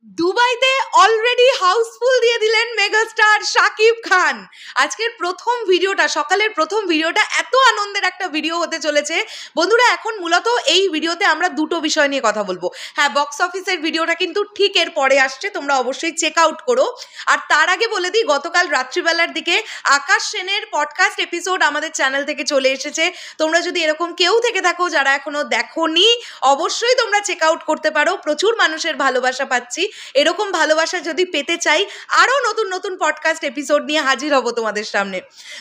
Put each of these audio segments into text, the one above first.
দুবাইতে already Housefull দিয়ে দিলেন মেগাস্টার শাকিব খান। আজকের প্রথম ভিডিওটা, সকালের প্রথম ভিডিওটা এত আনন্দের একটা ভিডিও হতে চলেছে বন্ধুরা। এখন মূলত এই ভিডিওতে আমরা দুটো বিষয় নিয়ে কথা বলবো। হ্যাঁ, বক্স অফিসের ভিডিওটা কিন্তু ঠিক এর পরে আসছে, তোমরা অবশ্যই চেক আউট করো। আর তার আগে বলে দিই, গতকাল রাত্রিবেলার দিকে আকাশ সেনের পডকাস্ট এপিসোড আমাদের চ্যানেল থেকে চলে এসেছে। তোমরা যদি এরকম কেউ থেকে থাকো যারা এখনো দেখোনি, অবশ্যই তোমরা চেক আউট করতে পারো। প্রচুর মানুষের ভালোবাসা পাচ্ছি। এরকম ভালোবাসা যদি পেতে চাই, আরও নতুন নতুন পডকাস্ট এপিসোড নিয়ে হাজির হব তোমাদের সামনে।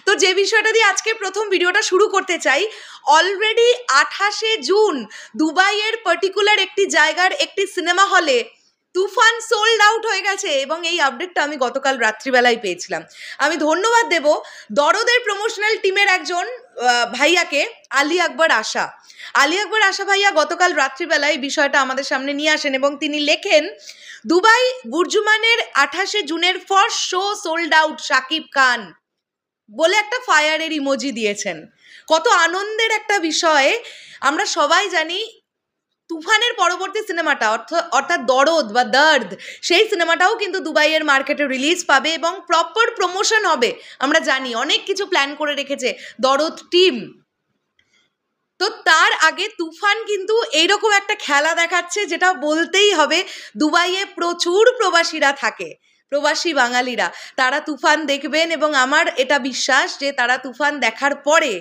তো যে বিষয়টা দিয়ে আজকে প্রথম ভিডিওটা শুরু করতে চাই, অলরেডি 28শে জুন দুবাইয়ের পার্টিকুলার একটি জায়গার একটি সিনেমা হলে তুফান সোল্ড আউট হয়ে গেছে এবং এই আপডেটটা আমি গতকাল রাত্রিবেলায় পেয়েছিলাম। আমি ধন্যবাদ দেব দরদের প্রমোশনাল টিমের একজন ভাইয়াকে, আলী আকবর আশা। আলী আকবর আশা ভাইয়া গতকাল রাত্রিবেলায় বিষয়টা আমাদের সামনে নিয়ে আসেন এবং তিনি লেখেন, দুবাই বুর্জুমানের 28শে জুনের first show sold out Shakib Khan বলে একটা ফায়ারের ইমোজি দিয়েছেন। কত আনন্দের একটা বিষয়। আমরা সবাই জানি তুফানের পরবর্তী সিনেমাটা অর্থাৎ দরদ বা দর্দ, সেই সিনেমাটাও কিন্তু দুবাইয়ের মার্কেটে রিলিজ পাবে এবং প্রপার প্রমোশন হবে। আমরা জানি অনেক কিছু প্ল্যান করে রেখেছে দরদ টিম। তো তার আগে তুফান কিন্তু এইরকম একটা খেলা দেখাচ্ছে, যেটা বলতেই হবে। দুবাইয়ে প্রচুর প্রবাসীরা থাকে, প্রবাসী বাঙালিরা, তারা তুফান দেখবেন এবং আমার এটা বিশ্বাস যে তারা তুফান দেখার পরে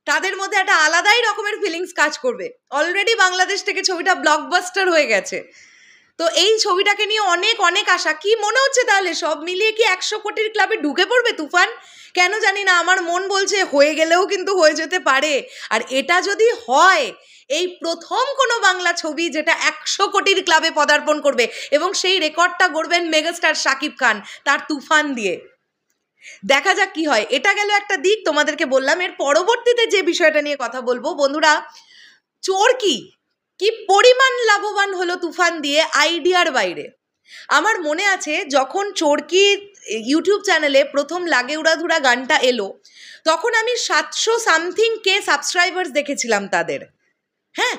তাদের মধ্যে একটা আলাদাই রকমের ফিলিংস কাজ করবে। অলরেডি বাংলাদেশ থেকে ছবিটা ব্লকবাস্টার হয়ে গেছে। তো এই ছবিটাকে নিয়ে অনেক অনেক আশা। কি মনে হচ্ছে তাহলে সব মিলিয়ে কি 100 কোটির ক্লাবে ঢুকে পড়বে তুফান? কেন জানি না, আমার মন বলছে হয়ে গেলেও কিন্তু হয়ে যেতে পারে। আর এটা যদি হয়, এই প্রথম কোনো বাংলা ছবি যেটা 100 কোটির ক্লাবে পদার্পণ করবে এবং সেই রেকর্ডটা গড়বেন মেগাস্টার শাকিব খান তার তুফান দিয়ে। দেখা যাক কি হয়। এটা গেল একটা দিক, তোমাদেরকে বললাম। এর পরবর্তীতে যে বিষয়টা নিয়ে কথা বলবো বন্ধুরা, চোরকি কি পরিমাণ লাভবান হলো তুফান দিয়ে, আইডিয়ার বাইরে। আমার মনে আছে যখন চোরকি ইউটিউব চ্যানেলে প্রথম লাগে উড়াধুরা গানটা এলো, তখন আমি 700 সামথিং কে সাবস্ক্রাইবার্স দেখেছিলাম তাদের। হ্যাঁ,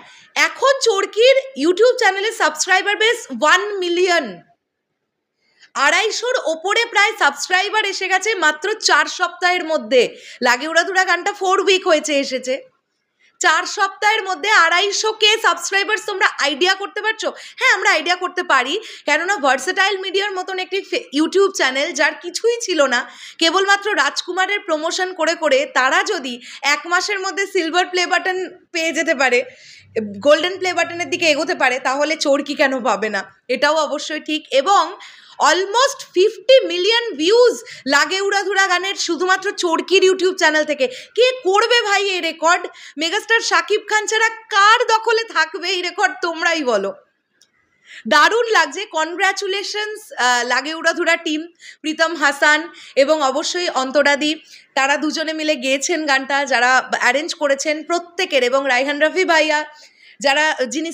এখন চোরকির ইউটিউব চ্যানেলে সাবস্ক্রাইবার বেস 1 মিলিয়ন। 250-র ওপরে প্রায় সাবস্ক্রাইবার এসে গেছে মাত্র 4 সপ্তাহের মধ্যে। লাগে উড়াধুরা গানটা 4 উইক হয়েছে এসেছে, 4 সপ্তাহের মধ্যে 250K সাবস্ক্রাইবার্স। তোমরা আইডিয়া করতে পারছো? হ্যাঁ, আমরা আইডিয়া করতে পারি, কেননা ভার্সেটাইল মিডিয়ার মতন একটি ইউটিউব চ্যানেল যার কিছুই ছিল না, কেবলমাত্র রাজকুমারের প্রমোশন করে করে তারা যদি 1 মাসের মধ্যে সিলভার প্লে বাটন পেয়ে যেতে পারে, গোল্ডেন প্লে বাটনের দিকে এগোতে পারে, তাহলে চোরকি কেন পাবে না? এটাও অবশ্যই ঠিক। এবং অলমোস্ট 50 মিলিয়ন ভিউজ লাগে উড়াধুরা গানের শুধুমাত্র চোরকির ইউটিউব চ্যানেল থেকে। কে করবে ভাই এই রেকর্ড? মেগাস্টার শাকিব খান ছাড়া কার দখলে থাকবে এই রেকর্ড? তোমরাই বলো। দারুণ লাগছে। কনগ্র্যাচুলেশনস লাগে উড়াধুরা টিম, প্রীতম হাসান এবং অবশ্যই অন্তরাদি। তারা দুজনে মিলে গেয়েছেন গানটা, যারা অ্যারেঞ্জ করেছেন প্রত্যেকের, এবং রায়হান রাফি ভাইয়া যিনি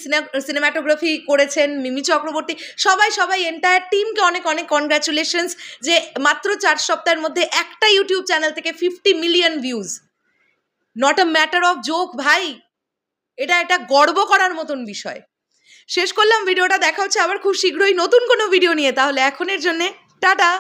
সিনেমাটোগ্রাফি করেছেন, মিমি চক্রবর্তী, সবাই এন্টায়ার টিমকে অনেক অনেক কনগ্র্যাচুলেশনস যে মাত্র 4 সপ্তাহের মধ্যে একটা ইউটিউব চ্যানেল থেকে 50 million views. Not a matter of joke ভাই, এটা গর্ব করার মতন বিষয়। শেষ করলাম ভিডিওটা। দেখা হচ্ছে আবার খুব শীঘ্রই নতুন কোনো ভিডিও নিয়ে। তাহলে এখনের জন্যে টাটা।